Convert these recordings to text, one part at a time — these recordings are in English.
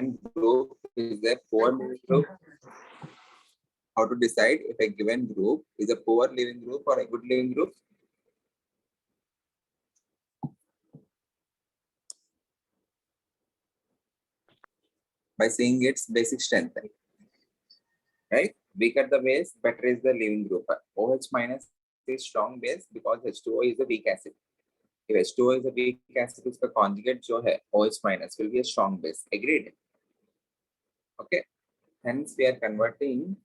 group is a poor living group? How to decide if a given group is a poor living group or a good living group? By seeing its basic strength, right? Weaker the base, better is the living group. OH minus is strong base because H2O is a weak acid. If H2O is a weak acid, उसका conjugate जो है OH minus will be a strong base. Agreed? Okay. Hence, we are converting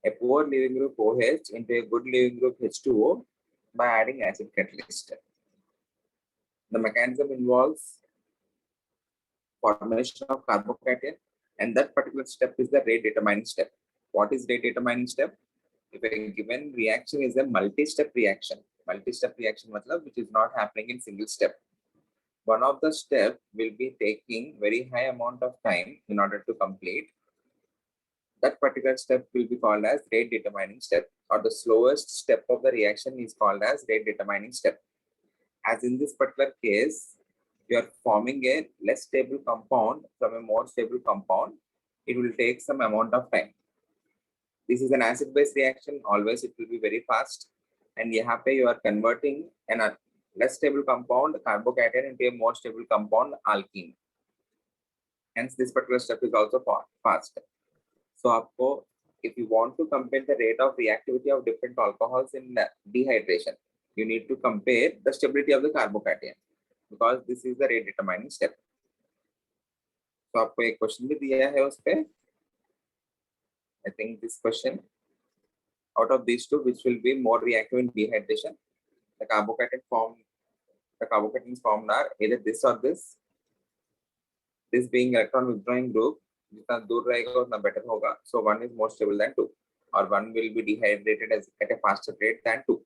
a poor living group OH into a good living group H2O by adding acid catalyst. The mechanism involves formation of carbocation, and that particular step is the rate determining step. What is rate determining step? If a given reaction is a multi-step reaction matlab which is not happening in single step. One of the step will be taking very high amount of time in order to complete. That particular step will be called as rate determining step, or the slowest step of the reaction is called as rate determining step. As in this particular case, you are forming a less stable compound from a more stable compound. It will take some amount of time. This is an acid-base reaction. Always it will be very fast. And here you are converting a less stable compound, carbocation, into a more stable compound, alkene. Hence, this particular step is also fast. So, if you want to compare the rate of reactivity of different alcohols in dehydration, you need to compare the stability of the carbocation, because this is the rate determining step. So, आपको एक question भी दिया है उस पे. I think this question, out of these two, which will be more reactive in dehydration? The carbocations formed are either this or this. This being electron withdrawing group, जितना दूर रहेगा उतना better होगा. So one is more stable than two, or one will be dehydrated at a faster rate than two.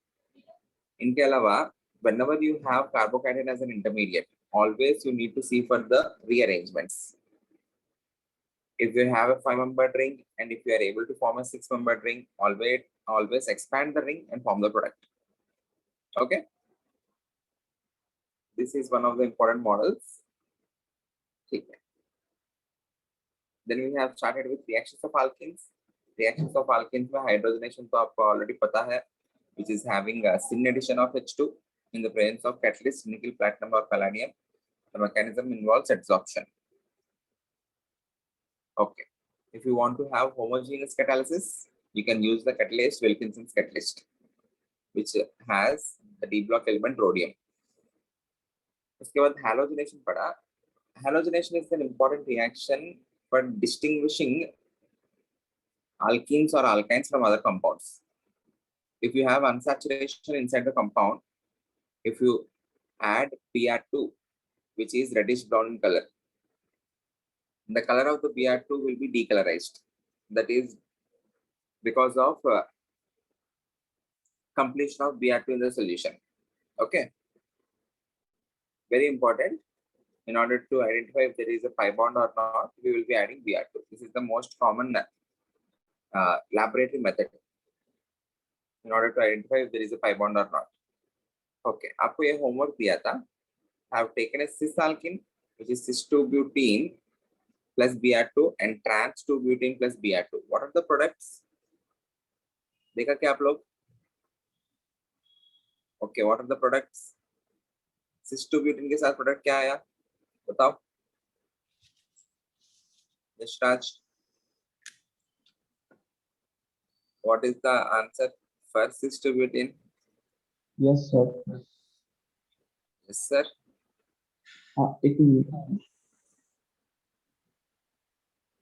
इनके अलावा, whenever you have carbocation as an intermediate, always you need to see for the rearrangements. If you have a 5-membered ring and if you are able to form a 6-membered ring, always expand the ring and form the product. Okay. This is one of the important models. Okay. Then we have started with reactions of alkenes. Reactions of alkenes में hydrogenation तो आपको already पता है, which is having a syn addition of H2 in the presence of catalyst nickel, platinum, or palladium. The mechanism involves adsorption. Okay. If you want to have homogeneous catalysis, you can use the catalyst Wilkinson's catalyst, which has the D block element rhodium. उसके बाद halogenation पढ़ा. Halogenation is an important reaction for distinguishing alkenes or alkynes from other compounds. If you have unsaturation inside the compound, if you add Br2, which is reddish brown in color, the color of the Br2 will be decolorized. That is because of completion of Br2 in the solution. Okay. Very important. In order to identify if there is a pi bond or not, we will be adding Br2. This is the most common laboratory method in order to identify if there is a pi bond or not. Okay. आपको ये homework दिया था. I have taken a cis alkene, which is cis-2-butene plus Br2 and trans-2-butene plus Br2. What are the products? देखा क्या आप लोग? Okay, what are the products? cis-2-butene के साथ product क्या आया? बताओ. Yashraj, what is the answer for cis-2-butene? Yes, sir. Yes, sir. एक मिनट.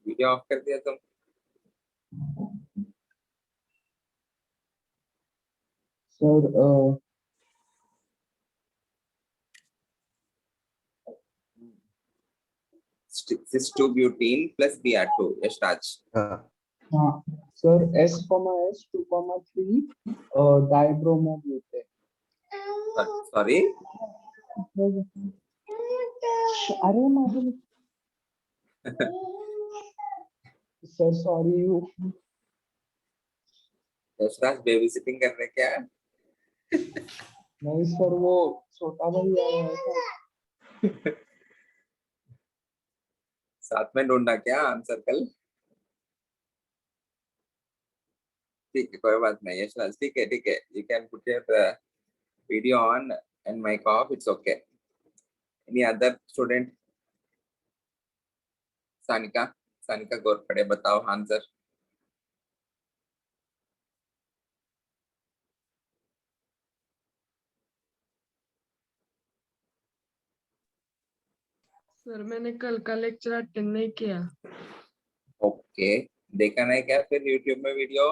वीडियो ऑफ कर दिया तुम. Sir cis-2-butene plus Br2. Yashraj. हाँ सर S, 2,3 dibromobutane. Sorry. अरे Madhuri. Sir sorry you. Yashraj babysitting कर रहे क्या? नहीं सर वो छोटा भाई आया है. साथ में ढूंढना क्या आंसर कल? ठीक है, कोई बात नहीं यशराज, ठीक है ठीक है, you can put your video on and mic off, it's okay. Any other student? Sanika, Sanika Gorpade, बताओ आंसर। सर मैंने कल का लेक्चर अटेंड नहीं किया। ओके, देखा नहीं क्या फिर यूट्यूब में वीडियो?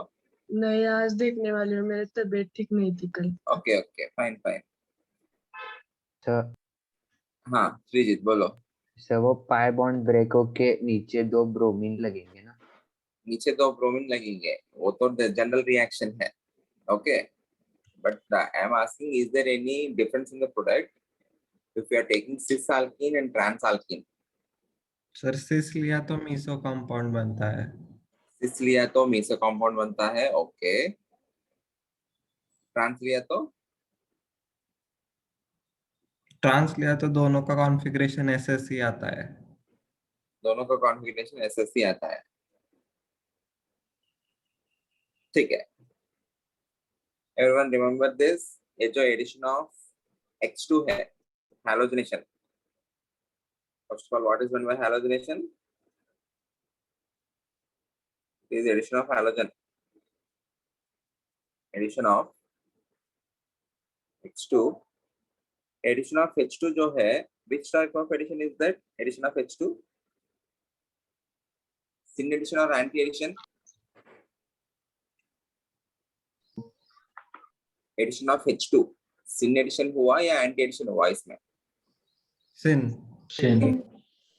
नहीं, आज देखने वाली हूँ, मेरी तबीयत ठीक नहीं थी कल। Okay okay, fine fine. Sir हाँ श्रीजीत बोलो। सर वो पाई बॉन्ड ब्रेक होके नीचे 2 ब्रोमीन लगेंगे ना? नीचे दो ब्रोमीन लगेंगे, वो तो जनरल रिएक्शन है। Okay, but I am asking is there any difference in the product if you are taking cis alkene and trans alkene? Sir cis लिया तो मीसो कंपाउंड बनता है। सिस लिया तो मीसो कंपाउंड बनता है, ओके। ट्रांस लिया तो? ट्रांस लिया तो दोनों का कॉन्फ़िगरेशन एसएससी आता है। दोनों का कॉन्फ़िगरेशन एसएससी आता है, ठीक है। एवरीवन रिमेंबर दिस, ये जो एडिशन ऑफ X2 है, halogenation. First of all, what is mean bye halogenation? It is addition of halogen, addition of H2, addition of H2 जो है, which type of addition is that? Addition of H2, syn addition or anti addition? Addition of H2, syn addition हुआ या anti addition हुआ इसमें? सिन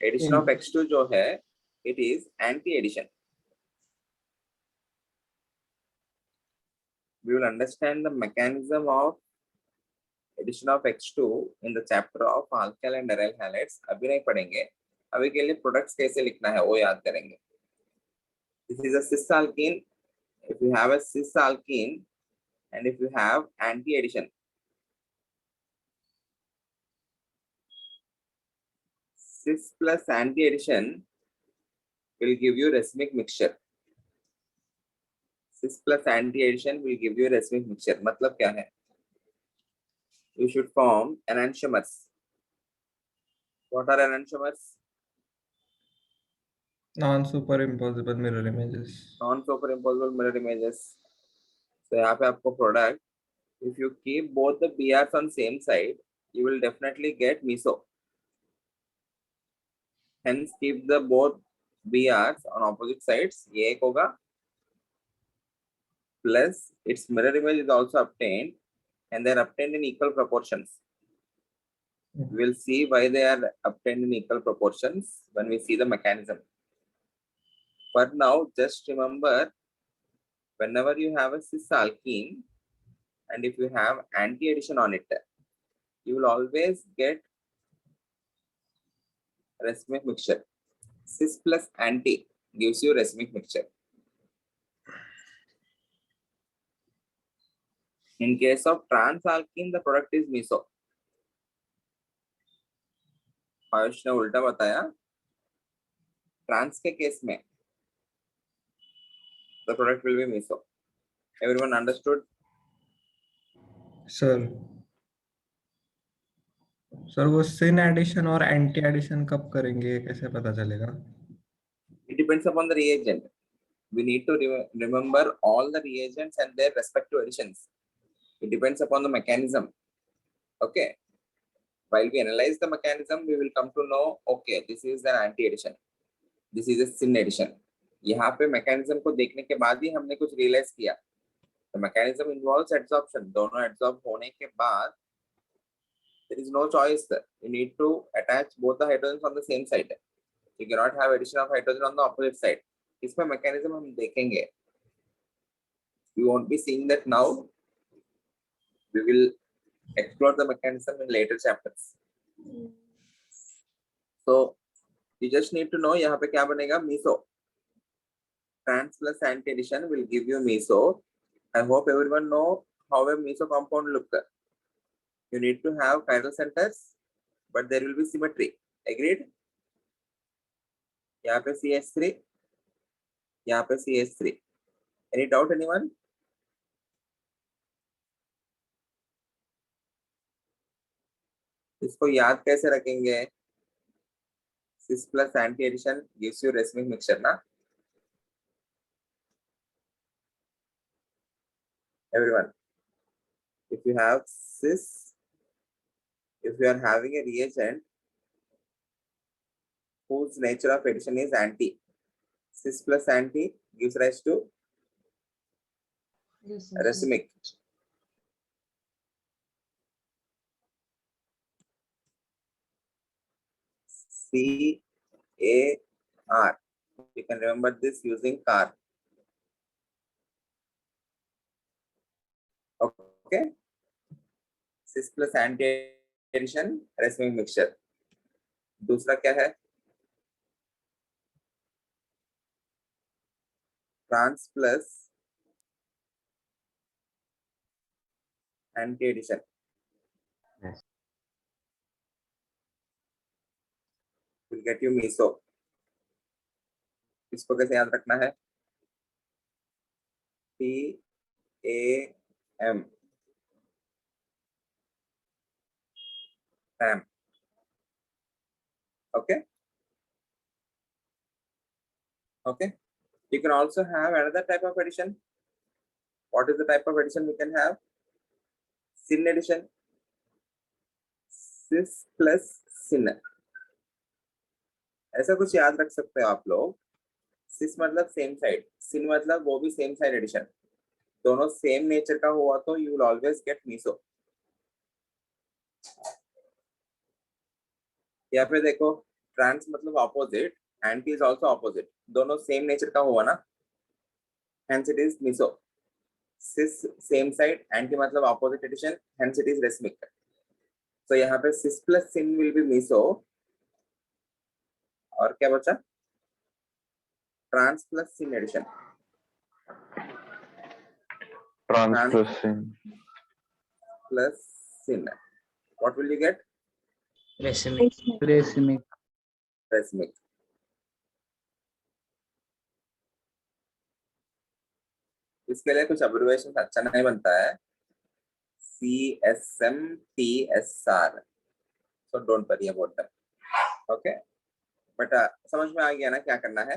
Addition of X2 जो है, it is anti addition. We will understand the mechanism of addition of X2 in the chapter of alkyl and aryl halides. अभी नहीं पढ़ेंगे, अभी के लिए प्रोडक्ट्स कैसे लिखना है वो याद करेंगे। This is a cis alkene. If you have a cis alkene and if you have anti addition, cis plus anti addition will give you racemic mixture. Cis plus anti addition will give you racemic mixture. मतलब क्या है? You should form enantiomers. What are enantiomers? Non superimposable mirror images. Non superimposable mirror images. So यहाँ पे आपको product, if you keep both the BRs on same side, you will definitely get meso. Hence keep the both BRs on opposite sides. ये एक होगा, plus its mirror image is also obtained, and they are obtained in equal proportions. We will see why they are obtained in equal proportions when we see the mechanism. For now, just remember, whenever you have a cis alkene and if you have anti addition on it, you will always get racemic mixture. Cis plus anti gives you racemic mixture. In case of trans alkene, the product is meso. Ayush ने उल्टा बताया, trans के case में the product will be meso. Everyone understood? Sir sir वो सिन addition और anti addition कब करेंगे, ये कैसे पता चलेगा? It depends upon the reagent. We need to remember all the reagents and their respective additions. It depends upon the mechanism. Okay. While we analyze the mechanism, we will come to know, okay, this is an anti-addition. This is a syn addition. यहाँ पे mechanism को देखने के बाद ही हमने कुछ realize किया. The mechanism involves adsorption. दोनों adsorb होने के बाद, there is no choice. You need to attach both the hydrogens on the same side. You cannot have addition of hydrogen on the opposite side. इसमें mechanism हम देखेंगे. We won't be seeing that now. We will explore the mechanism in later chapters. So you just need to know यहाँ पे क्या बनेगा, meso. Trans plus anti addition will give you meso. I hope everyone know how a meso compound look. You need to have chiral centers, but there will be symmetry. Agreed? यहाँ पे CH3, यहाँ पे CH3. Any doubt anyone? इसको याद कैसे रखेंगे? cis plus anti addition gives you racemic mixture ना? Everyone, if you have cis, if you are having a reagent whose nature of addition is anti, cis plus anti gives rise to racemic. CAR. You can remember this using CAR. Okay. cis plus anti addition racemic mixture. दूसरा क्या है? trans plus anti addition. Yes. Will get you meso. इसको कैसे याद रखना है? PAM. PAM. Okay. Okay. You can also have another type of addition. What is the type of addition we can have? Syn addition. Cis plus syn. ऐसा कुछ याद रख सकते हो आप लोग. सिस मतलब सेम साइड, सिन मतलब वो भी सेम साइड एडिशन. दोनों सेम नेचर का हुआ तो you will always get meso. या फिर देखो, ट्रांस मतलब opposite, anti is also opposite. दोनों सेम नेचर का हुआ ना, hence it is meso. Cis same side, anti मतलब opposite addition, hence it is racemic. तो यहाँ पे cis plus syn will be meso. और क्या बचा? Trans plus syn addition. Trans plus sin. Plus sin. What will you get? Racemic. Racemic. इसके लिए कुछ अब्रिविएशन अच्छा नहीं बनता है. CSMTSR. So don't worry about that. Okay. But समझ में आ गया ना क्या करना है?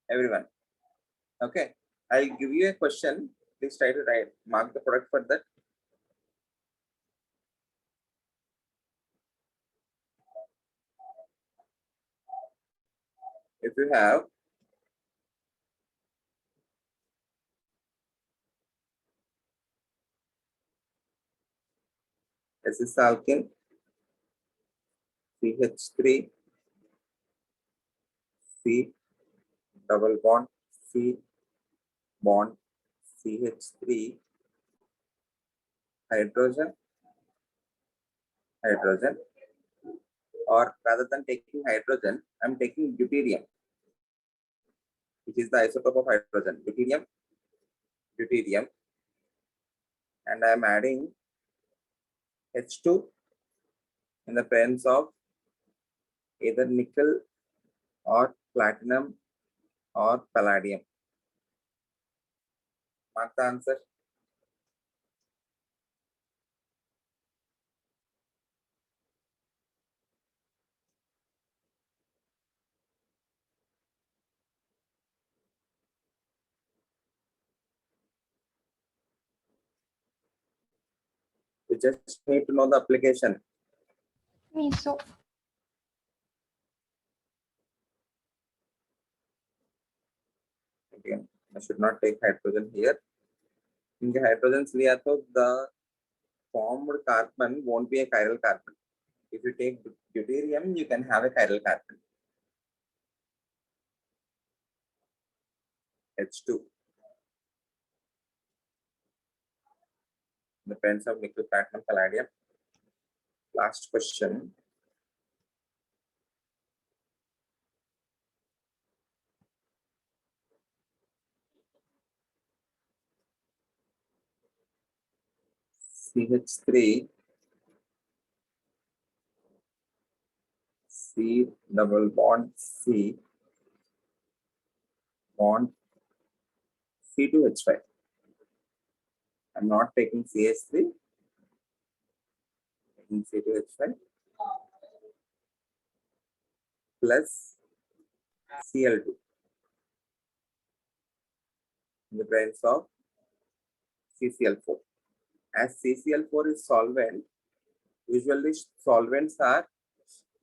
Everyone. Okay. I'll give you a question. Please try to write, mark the product for that. If you have cis alkene CH3 C double bond C bond CH3 hydrogen, or rather than taking hydrogen, I'm taking deuterium, which is the isotope of hydrogen, deuterium, and I'm adding H2 in the presence of either nickel or platinum or palladium. Mark the answer. You just need to know the application. Meso. Again, I should not take hydrogen here. In the hydrogens liya to the formed carbon won't be a chiral carbon. If you take deuterium, you can have a chiral carbon. H2. In the presence of nickel, platinum, palladium. Last question. CH3 C double bond C bond C2H5. I'm not taking CH3, taking C2H5 plus Cl2 in the presence of CCl4. As CCl4 is solvent, usually solvents are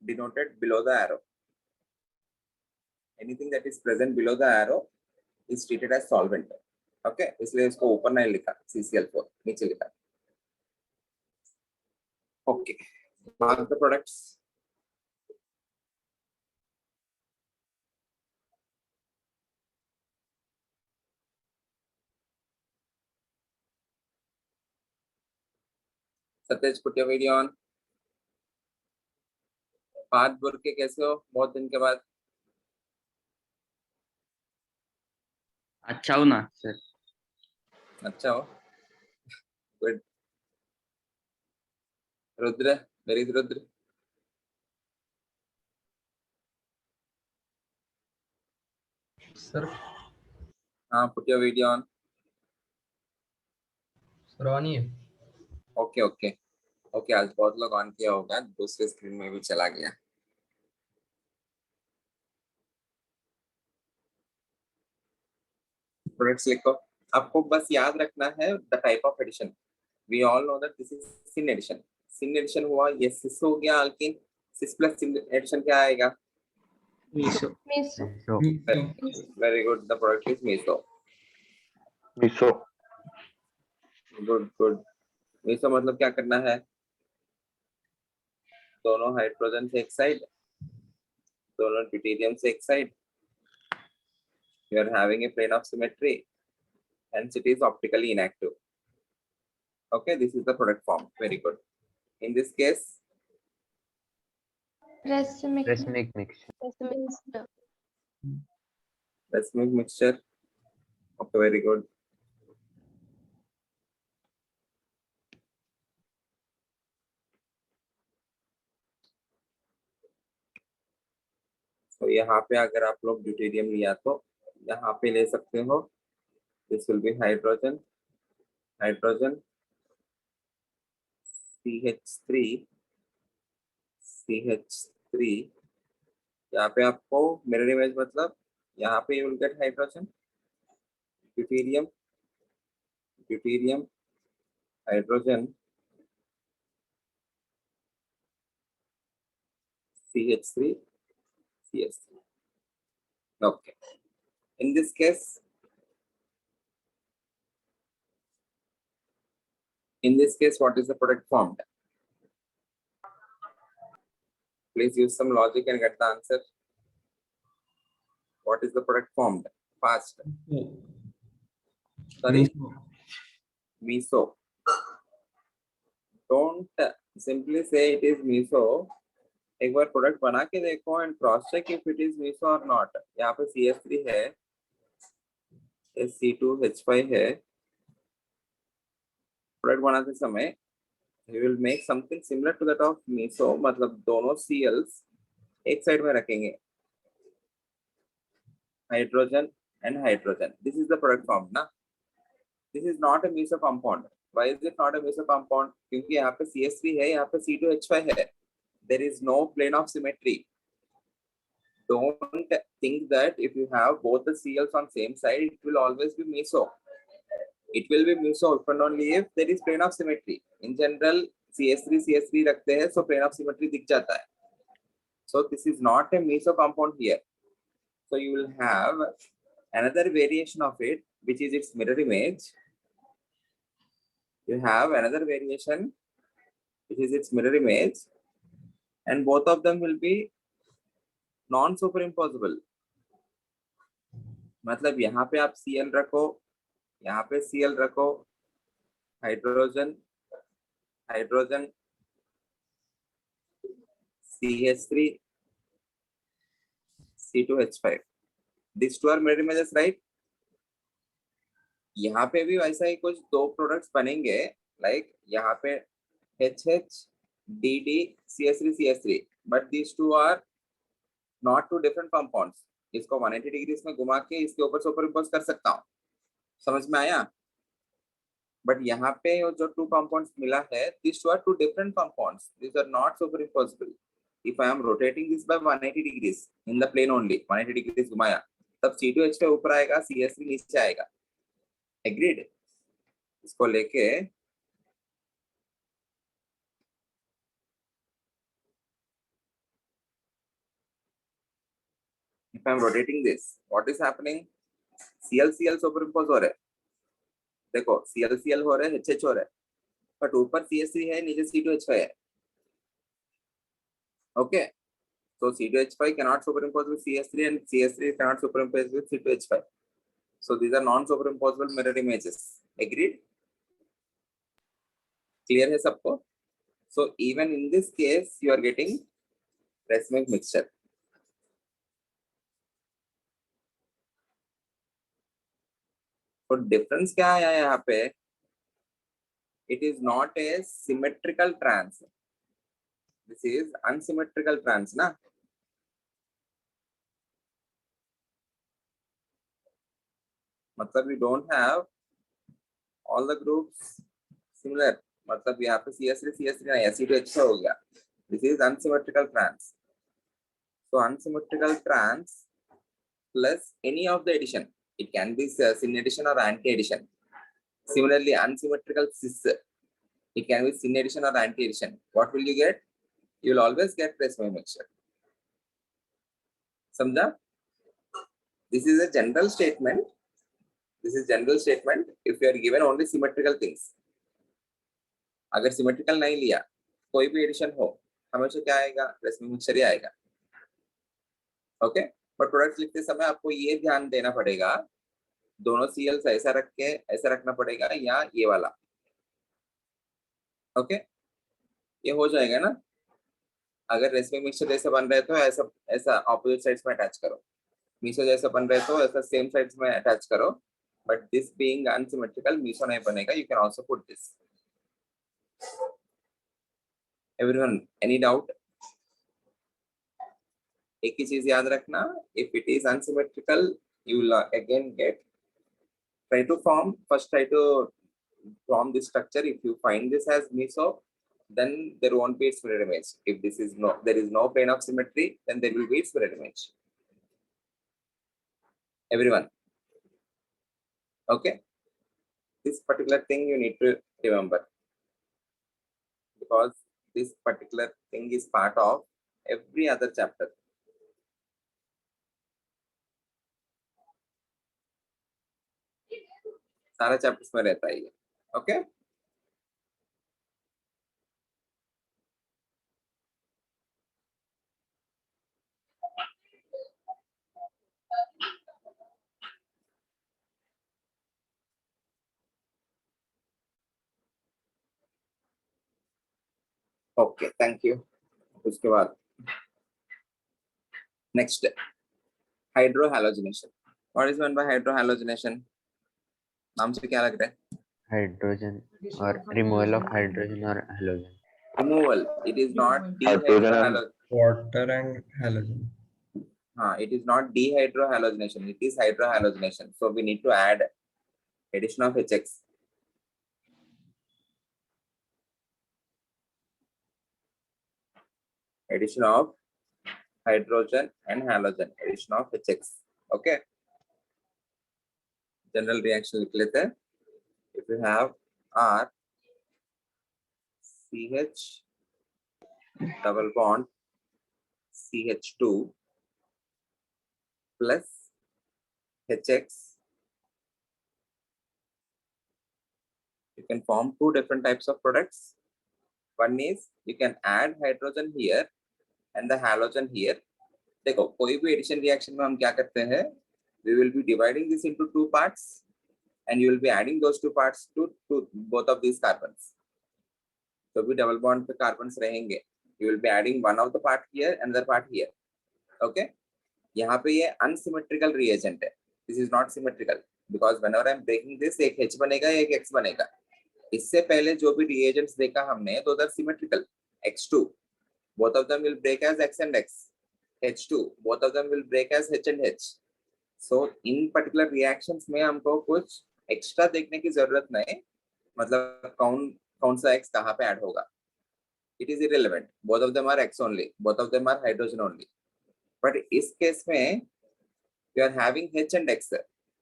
denoted below the arrow. Anything that is present below the arrow is treated as solvent. Okay, इसलिए इसको ऊपर नहीं लिखा, CCl4 नीचे लिखा. Okay, mark the products. Satej, put your video on. पाद बुर के कैसे हो बहुत दिन के बाद? अच्छा हो ना सर? अच्छा हो. Good. Rudra, where is Rudra? Sir हाँ, put your video on. Sir on ही है. ओके ओके ओके, आज बहुत लोग ऑन किया होगा, दूसरे स्क्रीन में भी चला गया. प्रोडक्ट्स लिखो. आपको बस याद रखना है the type of addition. We all know that this is syn addition. Syn addition हुआ, ये सिस हो गया alkene. Cis plus syn addition क्या आएगा? Meso. Miso. Very good, the product is meso. Meso. Good good. Meso मतलब क्या करना है? दोनों हाइड्रोजन से एक साइड, दोनों ड्यूटेरियम से एक side. You are having a plane of symmetry, hence it is optically inactive. Okay, this is the product form. Very good. In this case, Racemic. Racemic mixture. Racemic. racemic mixture. Okay, very good. तो यहाँ पे अगर आप लोग deuterium लिया तो यहाँ पे ले सकते हो. This will be hydrogen, hydrogen CH3, CH3. यहाँ पे आपको मिरर इमेज मतलब यहाँ पे you will get hydrogen, deuterium, deuterium, hydrogen, CH3, CH3. Okay. In this case, what is the product formed? Please use some logic and get the answer. What is the product formed? Fast. Sorry, miso. Don't simply say it is miso. एक बार product बना के देखो and cross check if it is meso और not. यहाँ पे CH3 है, C2H5 है. Product बनाते समय you will make something similar to that of miso, मतलब दोनों Cls एक साइड में रखेंगे, hydrogen and hydrogen. This is the product form ना. This is not a meso compound. Why is it not a meso compound? क्योंकि यहाँ पे CH3 है, यहाँ पे C2H5 है. There is no plane of symmetry. Don't think that if you have both the Cls on same side, it will always be meso. It will be meso if and only if there is plane of symmetry. In general, CH3 रखते हैं, so plane of symmetry दिख जाता है. So this is not a meso compound here. So you will have another variation of it, which is its mirror image. You have another variation, which is its mirror image. And both of them will be non-superimposable. मतलब यहाँ पे आप Cl रखो, यहाँ पे Cl रखो, hydrogen, hydrogen, CH3, C2H5. These two are mirror images, right? यहाँ पे भी वैसा ही कुछ दो प्रोडक्ट्स बनेंगे, like यहाँ पे HH, DD, CH3, CH3, but these two are not two different compounds. इसको 180 डिग्री में घुमा के इसके ऊपर सुपर इम्पोज कर सकता हूँ, समझ में आया? बट यहाँ पे जो टू कंपाउंड्स मिला है, this two are two different compounds, this are not super imposable. If I am rotating this by 180 degrees in the plane only, 180 degrees घुमाया, तब C2H5 ऊपर आएगा, CH3 नीचे आएगा। एग्रीड? इसको लेके if I am rotating this, what is happening? CL superimpose हो रहे, देखो CL हो रहे, HH हो रहे, बट ऊपर CH3 है, नीचे C2H5 है। Okay, so C2H5 cannot superimpose with CH3 and CH3 cannot superimpose with C2H5. So these are non-superimposable mirror images. Agreed? Clear है सबको? So even in this case, you are getting racemic mixture. तो difference क्या है यहाँ पे? It is not a symmetrical trans. This is unsymmetrical trans, ना? मतलब we don't have all the groups similar. मतलब यहाँ पे CH3 नहीं है, C2H5 हो गया. This is unsymmetrical trans. So unsymmetrical trans plus any of the addition. It can be syn addition or anti-addition. Similarly, unsymmetrical cis, it can be syn addition or anti-addition. What will you get? You will always get racemic mixture. समझा? This is a general statement. This is general statement if you are given only symmetrical things. अगर symmetrical नहीं लिया, कोई भी addition हो, हमेशा क्या आएगा? racemic mixture ही आएगा. Okay? But products लिखते समय आपको ये ध्यान देना पड़ेगा, दोनों CLs ऐसा रख के ऐसा रखना पड़ेगा या ये वाला. ओके, ये हो जाएगा ना? अगर रेसिमिक मिक्सचर जैसे बन रहे तो ऐसा ऐसा ऑपोजिट साइड्स में अटैच करो, मीसो जैसा बन रहे तो ऐसा सेम साइड्स में अटैच करो. But this being unsymmetrical, meso नहीं बनेगा. You can also put this. Everyone, any doubt? एक ही चीज याद रखना, if it is unsymmetrical you will again get, try to form this structure. If you find this as meso, then there won't be its mirror image. If this is there is no plane of symmetry, then there will be its mirror image. Everyone, okay? This particular thing you need to remember, because this particular thing is part of every other chapter. सारा chapters में रहता है ये. Okay, okay, thank you. उसके बाद next, hydrohalogenation. What is mean by hydrohalogenation? नाम से क्या लग रहा है? हाइड्रोजन और रिमूवल ऑफ हाइड्रोजन और halogen. Removal. It is not Hydrogen dehydrohalogenation. water and halogen. It is not dehydrohalogenation. It is hydrohalogenation. So we need to add addition of HX. Addition of hydrogen and halogen. Addition of HX. Okay. General reaction लिख लेते हैं. If you have R CH double bond CH2 plus HX, you can form two different types of products. One is you can add hydrogen here and the halogen here. देखो, कोई भी addition reaction में हम क्या करते हैं? We will be dividing this into two parts and you will be adding those two parts to both of these carbons. तो भी डबल बॉन्ड पे कार्बन्स रहेंगे. You will be adding one of the part here, another part here. Okay? यहाँ पे ये unsymmetrical reagent है. This is not symmetrical because whenever I am breaking this, एक H बनेगा, एक X बनेगा. इससे पहले जो भी reagents देखा हमने, those are symmetrical. X2, both of them will break as X and X. H2. Both of them will break as H and H. So in particular reactions में हमको कुछ extra देखने की जरूरत नहीं, मतलब कौन सा X कहाँ पे add होगा. It is irrelevant. Both of them are X only. Both of them are hydrogen only. But इस case में you are having H and X.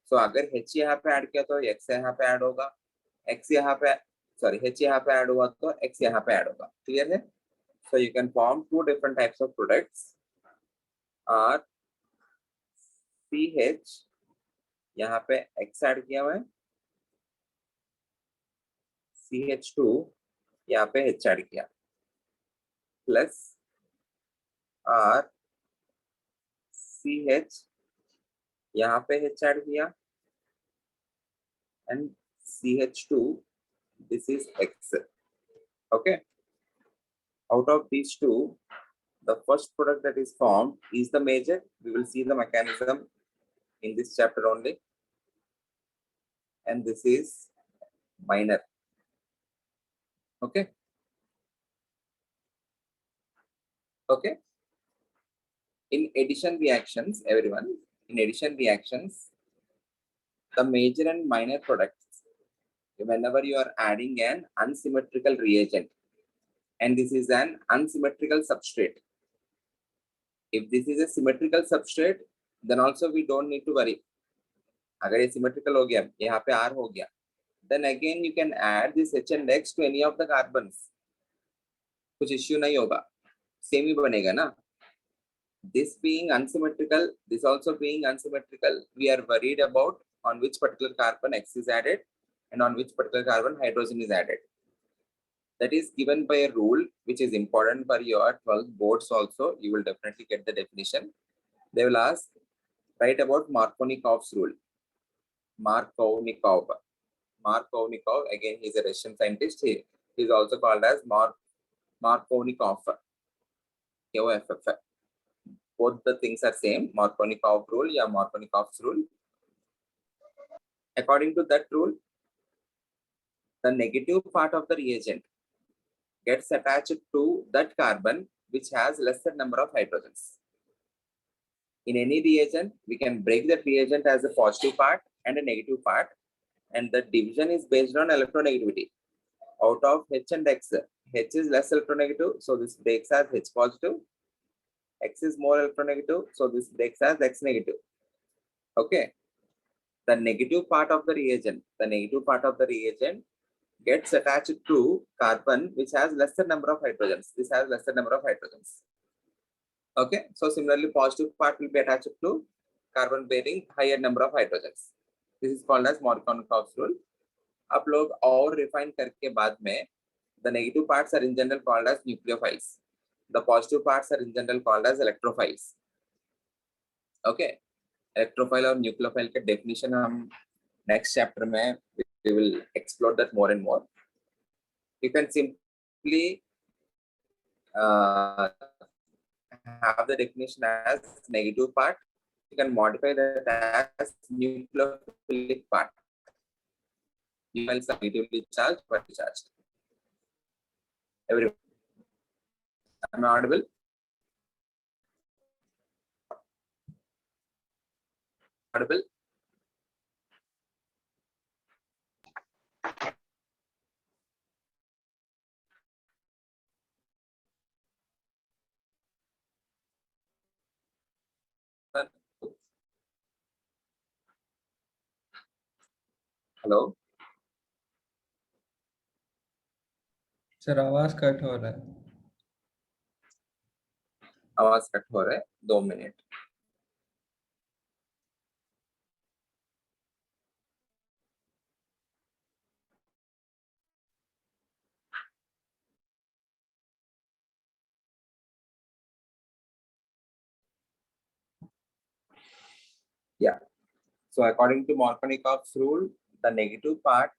So अगर H यहाँ पे add किया तो X यहाँ पे add होगा. X यहाँ पे H यहाँ पे add हुआ तो X यहाँ पे add होगा. Clear है? So you can form two different types of products. Are CH यहाँ पे X add किया हुआ है. CH2 यहाँ पे H add किया. Plus R CH यहाँ पे H add किया. And CH2, this is X. Okay. Out of these two, the first product that is formed is the major. We will see the mechanism in this chapter only. And this is minor. Okay. Okay. In addition reactions, everyone, in addition reactions, the major and minor products, whenever you are adding an unsymmetrical reagent, and this is an unsymmetrical substrate. If this is a symmetrical substrate, then also we don't need to worry. अगर ये symmetrical हो गया, यहाँ पे R हो गया, then again you can add this H and X to any of the carbons. कुछ issue नहीं होगा, same ही बनेगा ना. This being unsymmetrical, this also being unsymmetrical, we are worried about on which particular carbon X is added and on which particular carbon hydrogen is added. That is given by a rule which is important for your 12th boards also. You will definitely get the definition. They will ask, write about Markovnikov's rule. Markovnikov, again, he is a Russian scientist. He is also called as Markovnikov. Both the things are same, Markovnikov rule or Markovnikov's rule. According to that rule, the negative part of the reagent gets attached to that carbon which has lesser number of hydrogens. In any reagent, we can break that reagent as a positive part and a negative part, and the division is based on electronegativity. Out of H and X, H is less electronegative, so this breaks as H positive. X is more electronegative, so this breaks as X negative. Okay. The negative part of the reagent, gets attached to carbon which has lesser number of hydrogens. This has lesser number of hydrogens. Okay, so similarly positive part will be attached to carbon bearing higher number of hydrogens. This is called as Markovnikov's rule. आप लोग और refine करके बाद में, the negative parts are in general called as nucleophiles. The positive parts are in general called as electrophiles. Okay, electrophile और nucleophile के definition हम next chapter में we will explore that more and more. You can simply have the definition as negative part. You can modify that as nucleophilic part. Nucleophiles are negatively charged but charged. Everyone, am I audible? Audible? Hello sir आवाज cut हो रहा है. आवाज cut हो रहा है, 2 minute. Yeah. So according to Markovnikov's rule, the negative part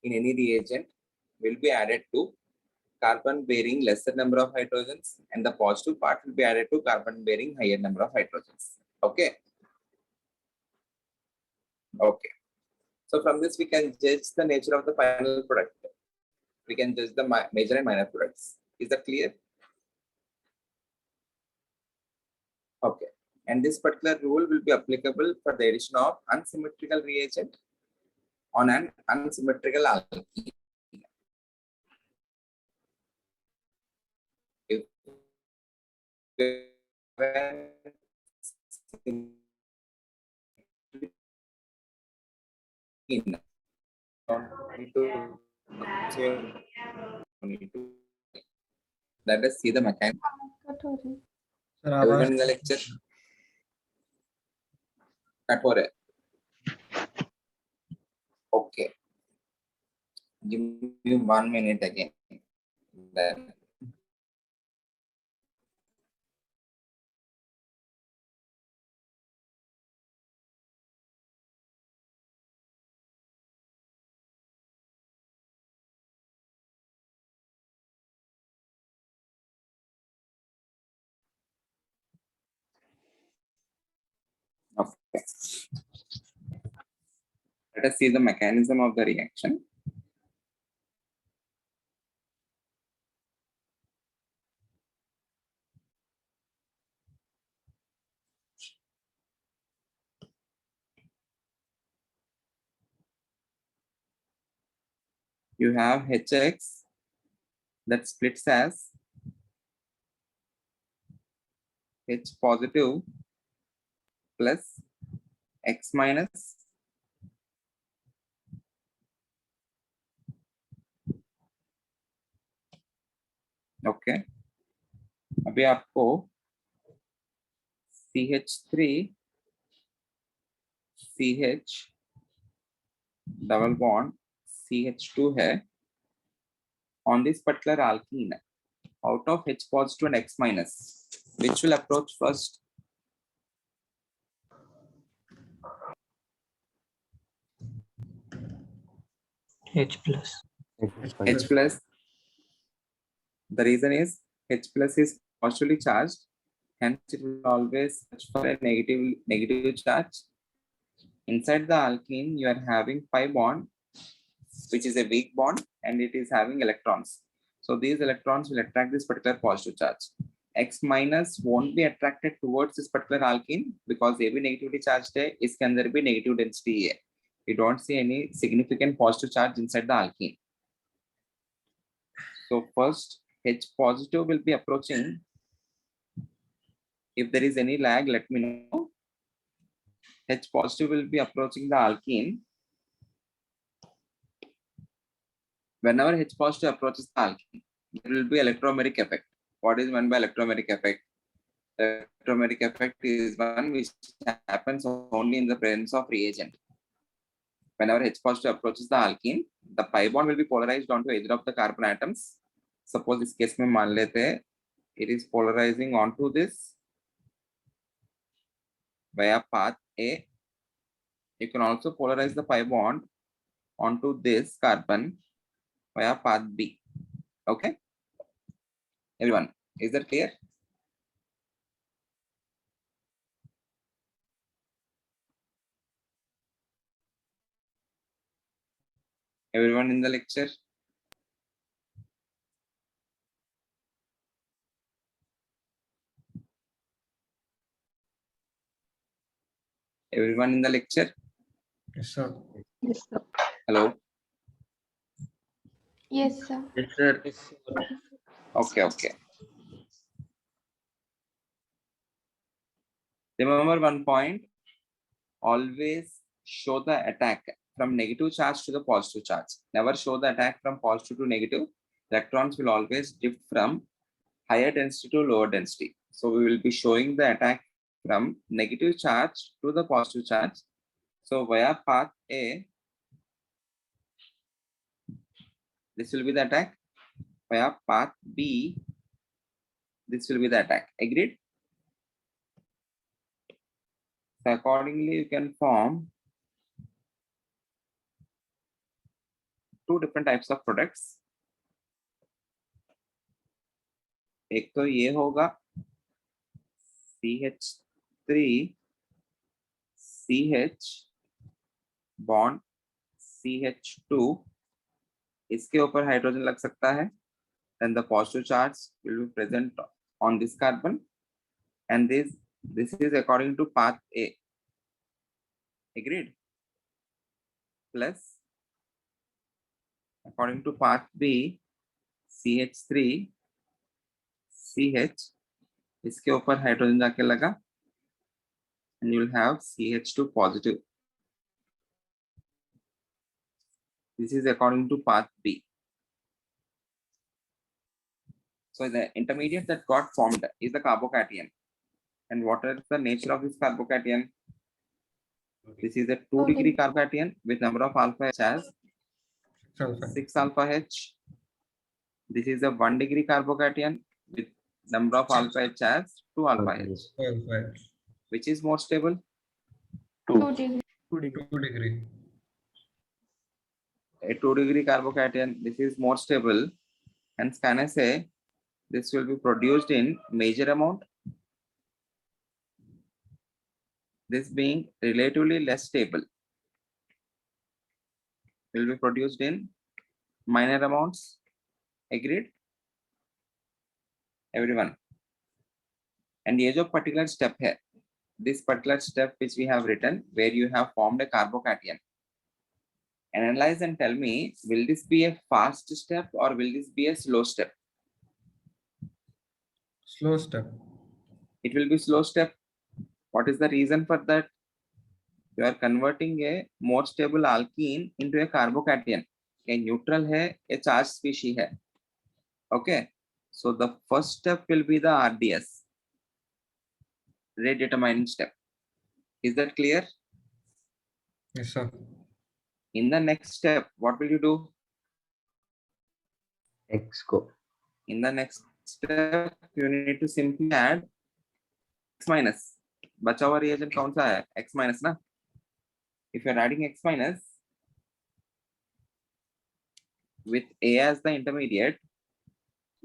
in any reagent will be added to carbon bearing lesser number of hydrogens, and the positive part will be added to carbon bearing higher number of hydrogens. Okay. Okay. So from this we can judge the nature of the final product. We can judge the major and minor products. Is that clear? And this particular rule will be applicable for the addition of unsymmetrical reagent on an unsymmetrical alkene. If let us see the mechanism. Sir Everyone आवाज in the lecture? Cut for it. Okay. Give me 1 minute again. Then okay. Let us see the mechanism of the reaction. You have HX that splits as H positive plus X minus okay अभी आपको CH3 CH double bond CH2 है on this particular alkene out of H positive and X minus, which will approach first? H plus. H plus. The reason is H plus is positively charged, hence it will always search for a negative charge. Inside the alkene, you are having pi bond, which is a weak bond, and it is having electrons. So these electrons will attract this particular positive charge. X minus won't be attracted towards this particular alkene because ये भी negatively charged है, इसके अंदर भी negative density है. You don't see any significant positive charge inside the alkene. So first, H positive will be approaching. If there is any lag, let me know. H positive will be approaching the alkene. Whenever H positive approaches the alkene, there will be electromeric effect. What is meant by electromeric effect? The electromeric effect is one which happens only in the presence of reagent. Whenever H positive approaches the alkene, the pi bond will be polarized onto either of the carbon atoms. Suppose this case में मान लेते हैं, it is polarizing onto this via path A. You can also polarize the pi bond onto this carbon via path B. Okay, everyone, is that clear? Everyone in the lecture? Everyone in the lecture? Yes, sir. Yes, sir. Hello? Yes, sir. Yes, sir. Okay, okay. Remember one point, always show the attack from negative charge to the positive charge. Never show the attack from positive to negative. Electrons will always drift from higher density to lower density. So we will be showing the attack from negative charge to the positive charge. So via path A, this will be the attack. Via path B, this will be the attack. Agreed? So accordingly, you can form two different types of products. एक तो ये होगा CH3 CH bond CH2, इसके ऊपर hydrogen लग सकता है. Then the positive charge will be present on this carbon, and this This is according to path A. Agreed? Plus according to path B, CH3 CH, इसके ऊपर hydrogen जाके लगा and you will have CH2 positive. This is according to path B. So the intermediate that got formed is the carbocation. And what is the nature of this carbocation? This is a 2-degree carbocation with number of alpha H as Sulfur. 6 alpha H. This is a 1-degree carbocation with number of alpha H as 2 alpha H. Sulfur. Which is more stable? 2 degree. 2 degree. A 2-degree carbocation, this is more stable. Hence, can I say this will be produced in major amount? This being relatively less stable will be produced in minor amounts. Agreed? Everyone. And ये जो particular step है, this particular step which we have written, where you have formed a carbocation. Analyze and tell me, will this be a fast step or will this be a slow step? Slow step. It will be slow step. What is the reason for that? You are converting a more stable alkene into a carbocation. A neutral है, a charged species है. Okay. So the first step will be the RDS, rate determining step. Is that clear? Yes, sir. In the next step, what will you do? X को In the next step, you need to simply add X minus. बचा हुआ reagent कौन सा है? X minus ना? If you are adding X minus with A as the intermediate,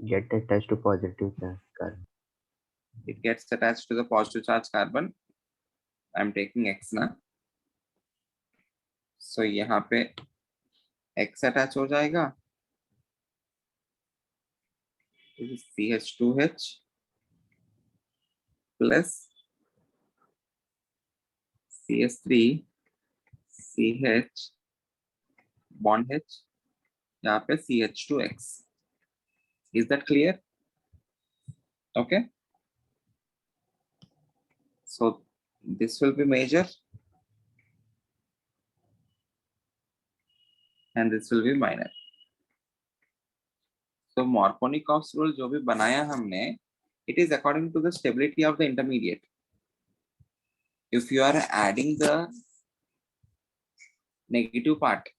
get attached to positive charge carbon. it gets attached to the positive charge carbon. I'm taking X ना. So यहाँ पे X attach हो जाएगा. This is CH2H plus CH3 CH bond H, यहाँ पे CH2X. Is that clear? Okay. So this will be major and this will be minor. So Markovnikov's rule जो भी बनाया हमने, it is according to the stability of the intermediate. If you are adding the negative part,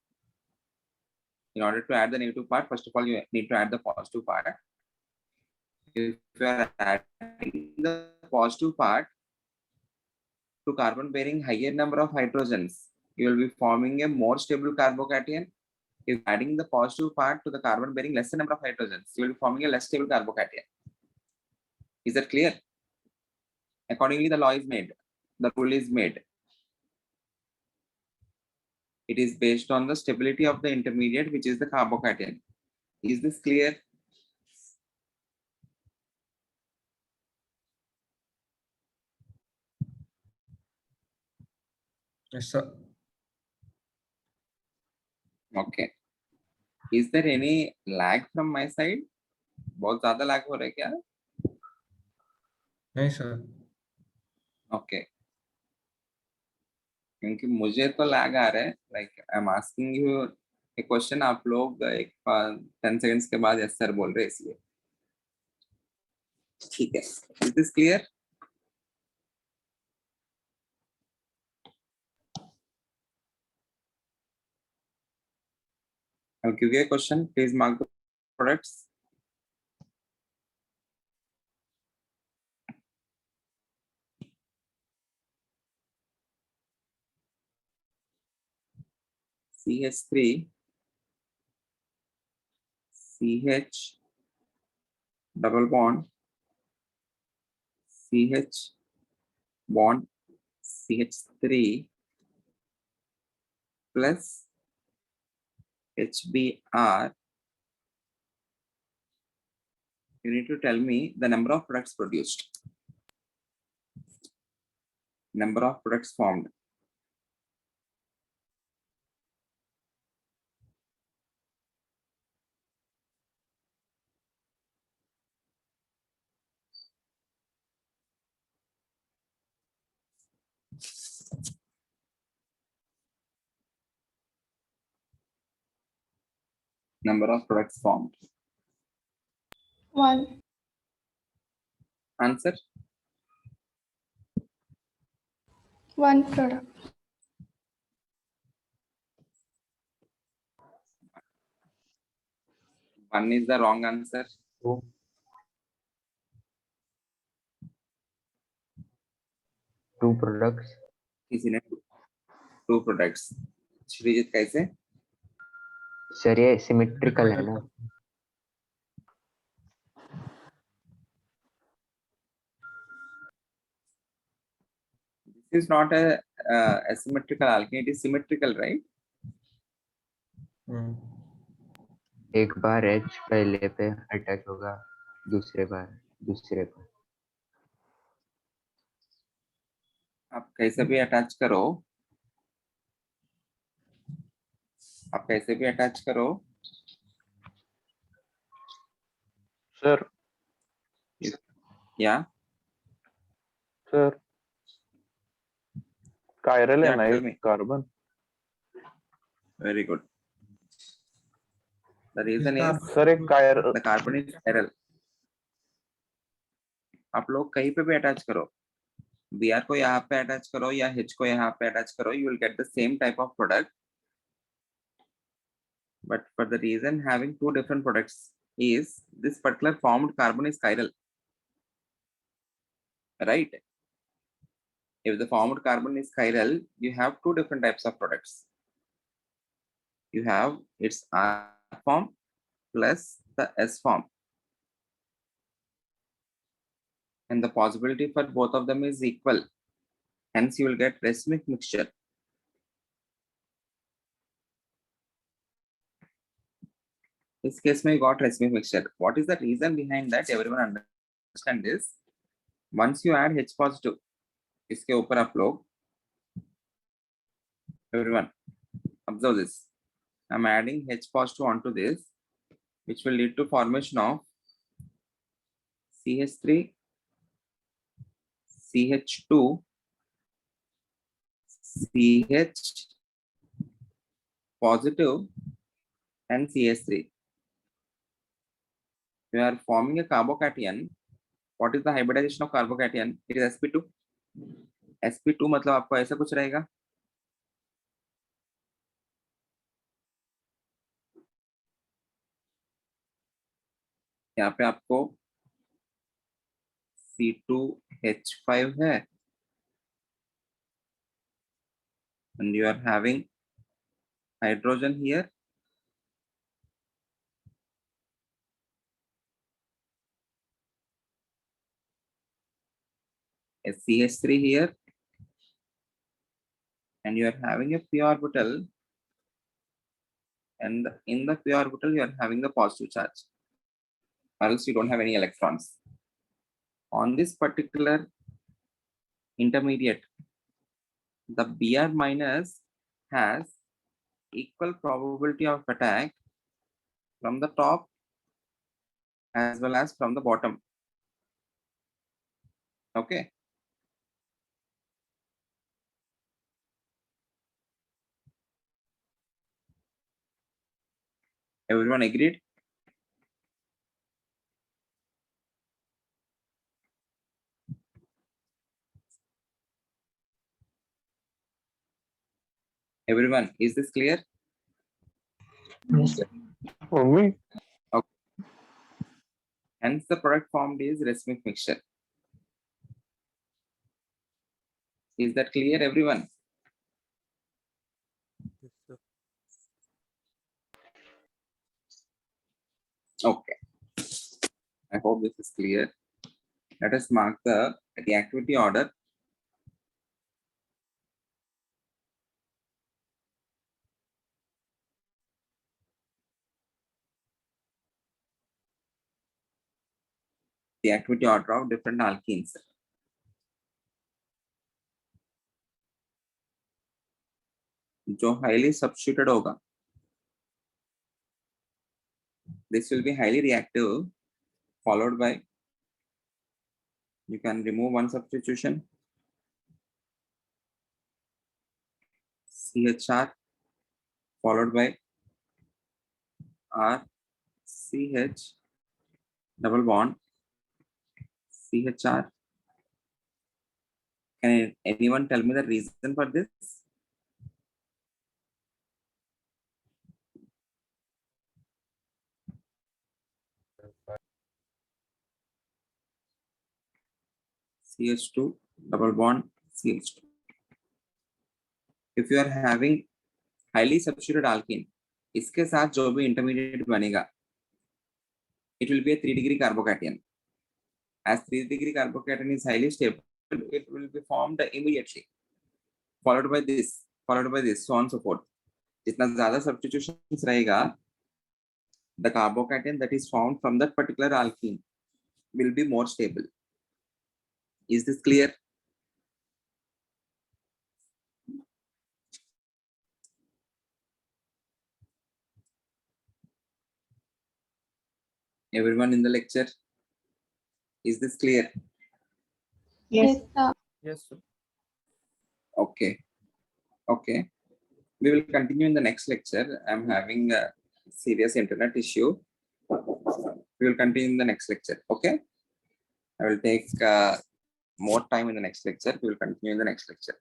in order to add the negative part, first of all you need to add the positive part. If you are adding the positive part to carbon bearing higher number of hydrogens, you will be forming a more stable carbocation. If adding the positive part to the carbon bearing lesser number of hydrogens, you will be forming a less stable carbocation. Is that clear? Accordingly, the law is made. The rule is made. It is based on the stability of the intermediate, which is the carbocation. Is this clear? Yes, sir. Okay. Is there any lag from my side? बहुत ज़्यादा lag हो रहा है क्या? नहीं sir. Okay. क्योंकि मुझे तो lag आ रहा है. Like I'm asking you a question, आप लोग एक 10 seconds के बाद yes sir बोल रहे हैं इसलिए. ठीक है. Is this clear? I'll give you a question. Please mark the products. CH3, CH, double bond, CH bond, CH3 plus HBr. You need to tell me the number of products produced. Number of products formed. Number of products formed. 1. Answer. 1 product. One is the wrong answer. Two. Two products. किसी ने two products. Sreejith कैसे? Sir ये symmetrical है ना? This is not a asymmetrical alkene. It is symmetrical, right? एक बार H पहले पे attach होगा, दूसरे बार दूसरे पर. आप कैसे भी अटैच करो. आप कैसे भी अटैच करो. सर या सर कायरल है Yeah, ना tell एक me. Carbon. Very good. The reason is sir एक chiral. the carbon is chiral. आप लोग कहीं पे भी अटैच करो. Br को यहाँ पे अटैच करो या H को यहाँ पे अटैच करो, you will get the same type of product. But for the reason having two different products is this particular formed carbon is chiral. Right? If the formed carbon is chiral, you have two different types of products. You have its R form plus the S form. And the possibility for both of them is equal. Hence, you will get racemic mixture. In this case, you got racemic mixture. What is the reason behind that? Everyone understand this. Once you add H positive, इसके ऊपर आप लोग, everyone observe this. I'm adding H positive onto this, which will lead to formation of CH3, CH2, CH positive, and CH3. You are forming a carbocation. What is the hybridization of carbocation? It is sp2. sp2 मतलब आपको ऐसा कुछ रहेगा. यहाँ पे आपको C2H5 है. And you are having hydrogen here. A CH3 here. And you are having a p orbital. And in the p orbital, you are having the positive charge. Or else you don't have any electrons. On this particular intermediate, the Br minus has equal probability of attack from the top as well as from the bottom. Okay. Everyone agreed? Everyone, is this clear? Yes, sir. For me, Hence the product formed is racemic mixture. Is that clear, everyone? Okay. I hope this is clear. Let us mark the reactivity order. The activity order of different alkenes. जो highly substituted होगा, this will be highly reactive, followed by, you can remove one substitution, CHR, followed by R, CH, double bond, CHR. Can anyone tell me the reason for this? CH2, double bond, CH2. If you are having highly substituted alkene, इसके साथ जो भी intermediate बनेगा, it will be a 3-degree carbocation. As 3-degree carbocation is highly stable, it will be formed immediately, followed by this, so on and so forth. जितना ज़्यादा substitutions रहेगा, the carbocation that is formed from that particular alkene will be more stable. Is this clear? Everyone in the lecture, is this clear? Yes, sir. Yes, sir. Okay. Okay. We will continue in the next lecture. I'm having a serious internet issue. We will continue in the next lecture. Okay. I will take more time in the next lecture. We will continue in the next lecture.